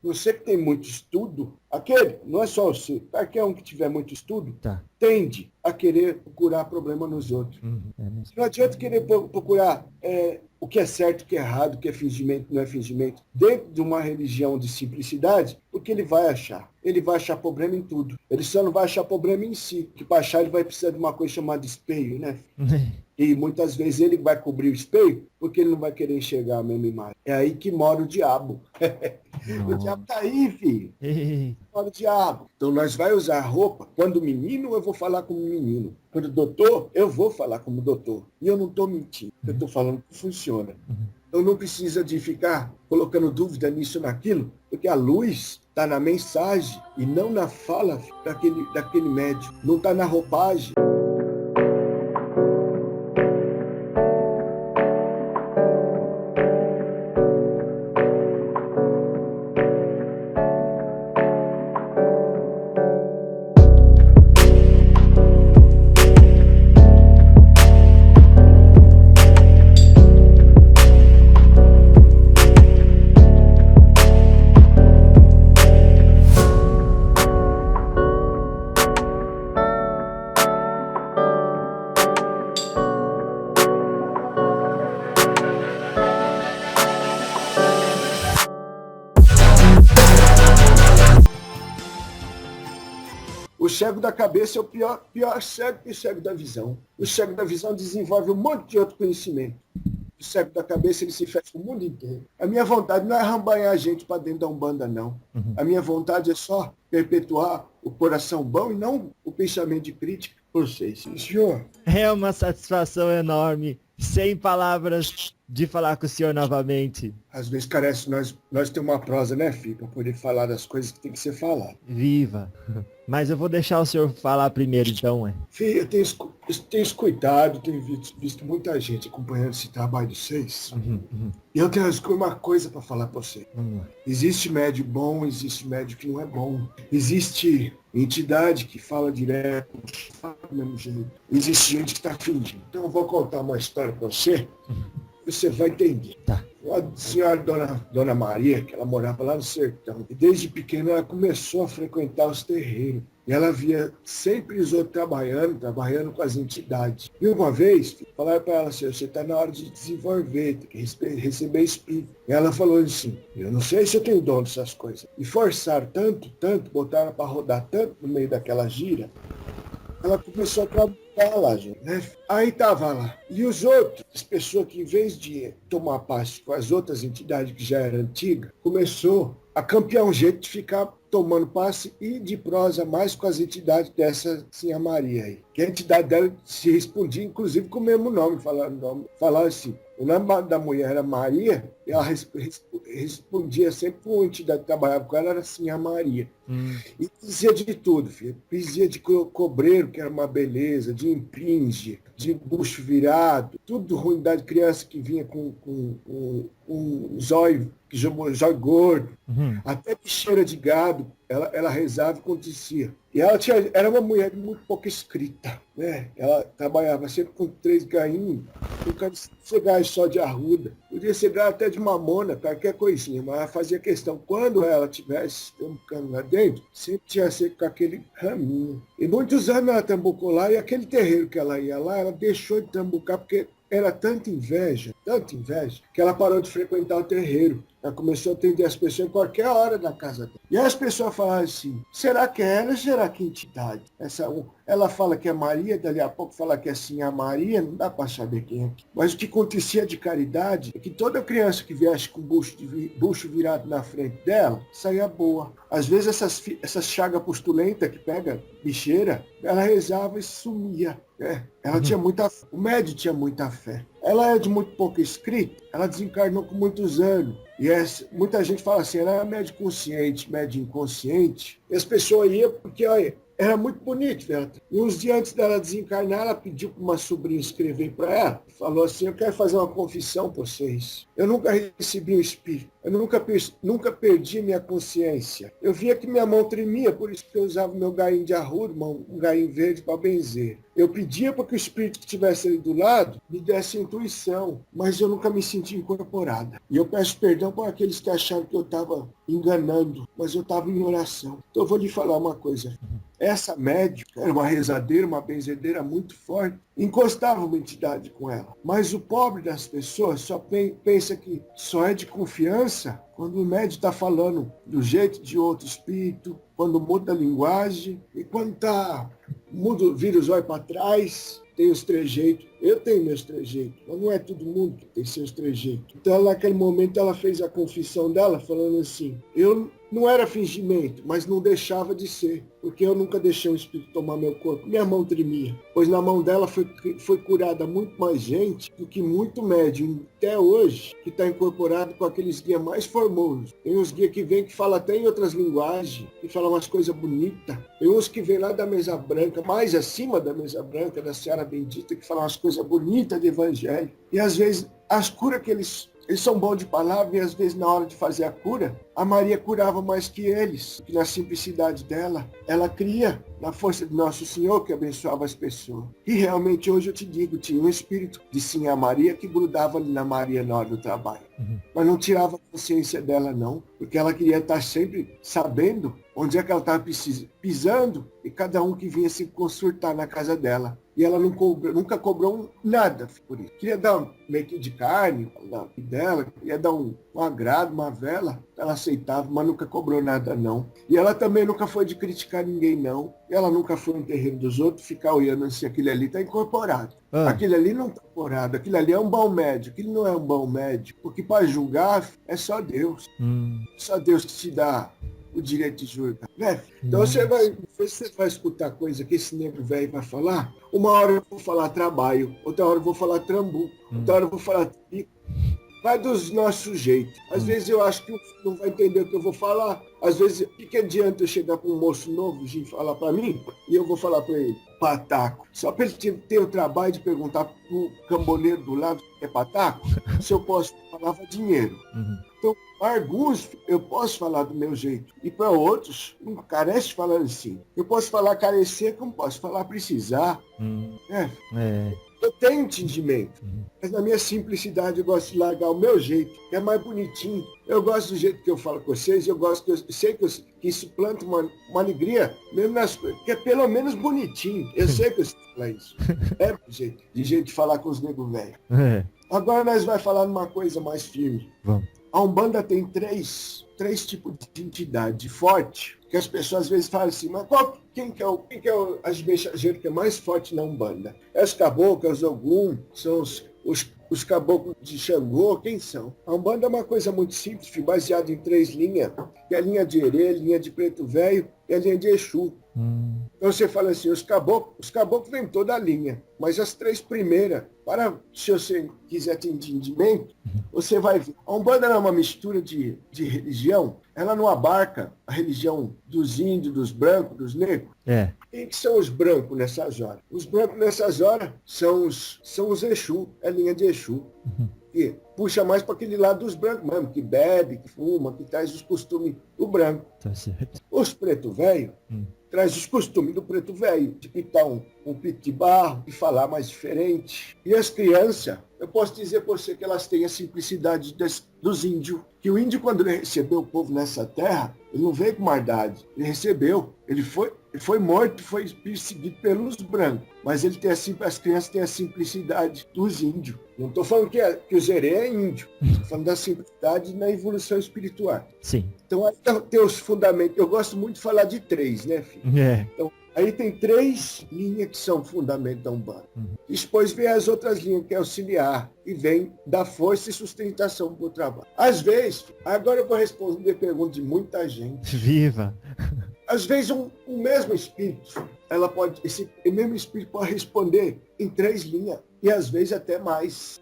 você que tem muito estudo, aquele, não é só você, qualquer um que tiver muito estudo, tende a querer procurar problema nos outros. Não adianta querer procurar o que é certo, o que é errado, o que é fingimento, não é fingimento, dentro de uma religião de simplicidade, porque ele vai achar. Ele vai achar problema em tudo. Ele só não vai achar problema em si, que para achar ele vai precisar de uma coisa chamada espelho, né? E muitas vezes ele vai cobrir o espelho porque ele não vai querer enxergar a mesma imagem. É aí que mora o diabo. O diabo tá aí, filho. Mora o diabo. Então nós vai usar roupa. Quando menino, eu vou falar como menino. Quando doutor, eu vou falar como doutor. E eu não estou mentindo. Eu estou falando que funciona. Então não precisa de ficar colocando dúvida nisso, naquilo, porque a luz está na mensagem e não na fala daquele médico. Não está na roupagem. O cego da cabeça é o pior cego que o cego da visão. O cego da visão desenvolve um monte de outro conhecimento. O cego da cabeça, ele se fecha o mundo inteiro. A minha vontade não é arrambanhar a gente para dentro da Umbanda, não. A minha vontade é só perpetuar o coração bom e não o pensamento de crítica por vocês. Senhor. É uma satisfação enorme. Sem palavras de falar com o senhor novamente. Às vezes carece, nós temos uma prosa, né, filho, para poder falar das coisas que tem que ser falado. Viva! Mas eu vou deixar o senhor falar primeiro, então, Filho, eu tenho escutado, tenho visto muita gente acompanhando esse trabalho de vocês. E eu tenho uma coisa para falar para você. Existe médio bom, existe médio que não é bom. Existe entidade que fala direto, fala do mesmo jeito. Existe gente que está fingindo. Então eu vou contar uma história para você. Você vai entender. A senhora Dona Maria, que ela morava lá no sertão, e desde pequena ela começou a frequentar os terreiros. E ela via sempre os outros trabalhando com as entidades. E uma vez, falaram para ela assim, você está na hora de desenvolver, tem que receber espírito. E ela falou assim, eu não sei se eu tenho dom dessas coisas. E forçaram tanto, botaram para rodar tanto no meio daquela gira, ela começou a trabalhar lá, gente, né? Aí tava lá. E os outros, as pessoas que em vez de tomar parte com as outras entidades que já eram antigas, começou a campear um jeito de ficar tomando passe e de prosa mais com as entidades dessa Sinha Maria aí. Que a entidade dela se respondia, inclusive, com o mesmo nome, falava assim, o nome da mulher era Maria, e ela respondia sempre com a entidade que trabalhava com ela, era Sinha Maria. E dizia de tudo, filho. Dizia de cobreiro, que era uma beleza, de impinge, de bucho virado, tudo ruim da criança que vinha com um zóio gordo, até bicheira de gado, ela rezava e acontecia. E ela era uma mulher de muito pouca escrita, né? Ela trabalhava sempre com 3 gainhos, não quero ser gás só de arruda, podia ser gás até de mamona, qualquer coisinha, mas ela fazia questão, quando ela tivesse tambucando lá dentro, sempre tinha ser com aquele raminho. E muitos anos ela tambucou lá, e aquele terreiro que ela ia lá, ela deixou de tambucar, porque era tanta inveja, que ela parou de frequentar o terreiro. Ela começou a atender as pessoas em qualquer hora da casa dela. E as pessoas falavam assim, será que é ela ou será que é entidade? Ela fala que é Maria, dali a pouco fala que é assim a Maria, não dá para saber quem é. Mas o que acontecia de caridade é que toda criança que viesse com bucho virado na frente dela, saía boa. Às vezes essas chagas postulentas que pega bicheira, ela rezava e sumia. Ela tinha muita fé. O médium tinha muita fé. Ela é de muito pouca escrita, ela desencarnou com muitos anos. E muita gente fala assim, ela era médio consciente, médio inconsciente. E as pessoas iam porque, olha, era muito bonito, velho. E uns dias antes dela desencarnar, ela pediu para uma sobrinha escrever para ela. Falou assim, eu quero fazer uma confissão para vocês. Eu nunca recebi um espírito. Eu nunca perdi minha consciência. Eu via que minha mão tremia, por isso que eu usava meu gainho de arruda, um gainho verde para benzer. Eu pedia para que o espírito que estivesse ali do lado me desse intuição, mas eu nunca me senti incorporada. E eu peço perdão para aqueles que acharam que eu estava enganando, mas eu estava em oração. Então eu vou lhe falar uma coisa. Essa médium era uma rezadeira, uma benzedeira muito forte, encostava uma entidade com ela. Mas o pobre das pessoas só pensa que só é de confiança quando o médium está falando do jeito de outro espírito, quando muda a linguagem e quando vira os olhos para trás, tem os trejeitos. Eu tenho meus trejeitos, mas não é todo mundo que tem seus trejeitos. Então, naquele momento, ela fez a confissão dela, falando assim, eu não era fingimento, mas não deixava de ser, porque eu nunca deixei o espírito tomar meu corpo. Minha mão tremia, pois na mão dela foi curada muito mais gente do que muito médium, até hoje, que está incorporado com aqueles guias mais formosos. Tem uns guias que vêm que falam até em outras linguagens, que falam umas coisas bonitas. Tem uns que vêm lá da mesa branca, mais acima da mesa branca, da Seara Bendita, que falam umas coisas bonitas de evangelho. E às vezes as curas que eles são bons de palavra e às vezes na hora de fazer a cura, a Maria curava mais que eles, que na simplicidade dela, ela cria na força de Nosso Senhor que abençoava as pessoas. E realmente hoje eu te digo, tinha um espírito de sim a Maria que grudava ali na Maria na hora do trabalho. Mas não tirava a consciência dela não, porque ela queria estar sempre sabendo onde é que ela estava pisando e cada um que vinha se consultar na casa dela. E ela nunca cobrou nada por isso. Queria dar um meio de carne dela, queria dar um agrado, uma vela, ela aceitava, mas nunca cobrou nada não. E ela também nunca foi de criticar ninguém não. Ela nunca foi no terreiro dos outros ficar olhando se aquele ali está incorporado. Aquele ali não está incorporado, aquele ali é um bom médico, aquele não é um bom médico, porque para julgar é só Deus. Só Deus que te dá o direito de julgar. Né? Então você vai escutar coisa que esse nego velho vai falar. Uma hora eu vou falar trabalho, outra hora eu vou falar trambu, outra hora eu vou falar pico. Vai dos nossos jeitos. Às vezes eu acho que o filho não vai entender o que eu vou falar. Às vezes, o que adianta eu chegar para um moço novo e falar para mim e eu vou falar para ele, pataco. Só para ele ter o trabalho de perguntar para o camboneiro do lado que é pataco, se eu posso falar dinheiro. Então, para alguns, eu posso falar do meu jeito. E para outros, não carece de falar assim. Eu posso falar carecer, como posso falar precisar. Eu tenho entendimento, mas na minha simplicidade eu gosto de largar o meu jeito, que é mais bonitinho. Eu gosto do jeito que eu falo com vocês, eu sei que isso planta uma alegria, mesmo nas coisas, que é pelo menos bonitinho. Eu sei que eu sei falar isso. É de jeito de falar com os negros velhos. Agora nós vamos falar numa coisa mais firme. Vamos. A Umbanda tem três tipos de entidade forte, que as pessoas às vezes falam assim, mas quem que é o mensageiro que é mais forte na Umbanda? É os caboclos, os Ogum, são os caboclos de Xangô, quem são? A Umbanda é uma coisa muito simples, baseada em 3 linhas, que é a linha de Herê, linha de Preto Velho e a linha de Exu. Então você fala assim, os caboclos vêm toda a linha, mas as 3 primeiras, se você quiser ter entendimento, você vai ver. A Umbanda é uma mistura de religião, ela não abarca a religião dos índios, dos brancos, dos negros. Quem que são os brancos nessas horas? Os brancos nessas horas são os Exu, é a linha de Exu. Que puxa mais para aquele lado dos brancos mesmo, que bebe, que fuma, que traz os costumes do branco. Tá certo. Os preto velho traz os costumes do preto velho, de pintar um pito de barro, de falar mais diferente. E as crianças, eu posso dizer para você que elas têm a simplicidade dos índios. Que o índio, quando ele recebeu o povo nessa terra, ele não veio com maldade. Ele recebeu. Ele foi morto, foi perseguido pelos brancos. Mas as crianças têm a simplicidade dos índios. Não estou falando que o Zerê é índio. Estou falando da simplicidade na evolução espiritual. Sim. Então, aí tem os fundamentos. Eu gosto muito de falar de 3, né, filho? Então, aí tem 3 linhas que são fundamento da Umbanda. Depois vem as outras linhas, que é auxiliar, e vem dar força e sustentação para o trabalho. Às vezes, agora eu vou responder perguntas de muita gente. Viva! Às vezes, o mesmo espírito, esse mesmo espírito pode responder em 3 linhas, e às vezes até mais.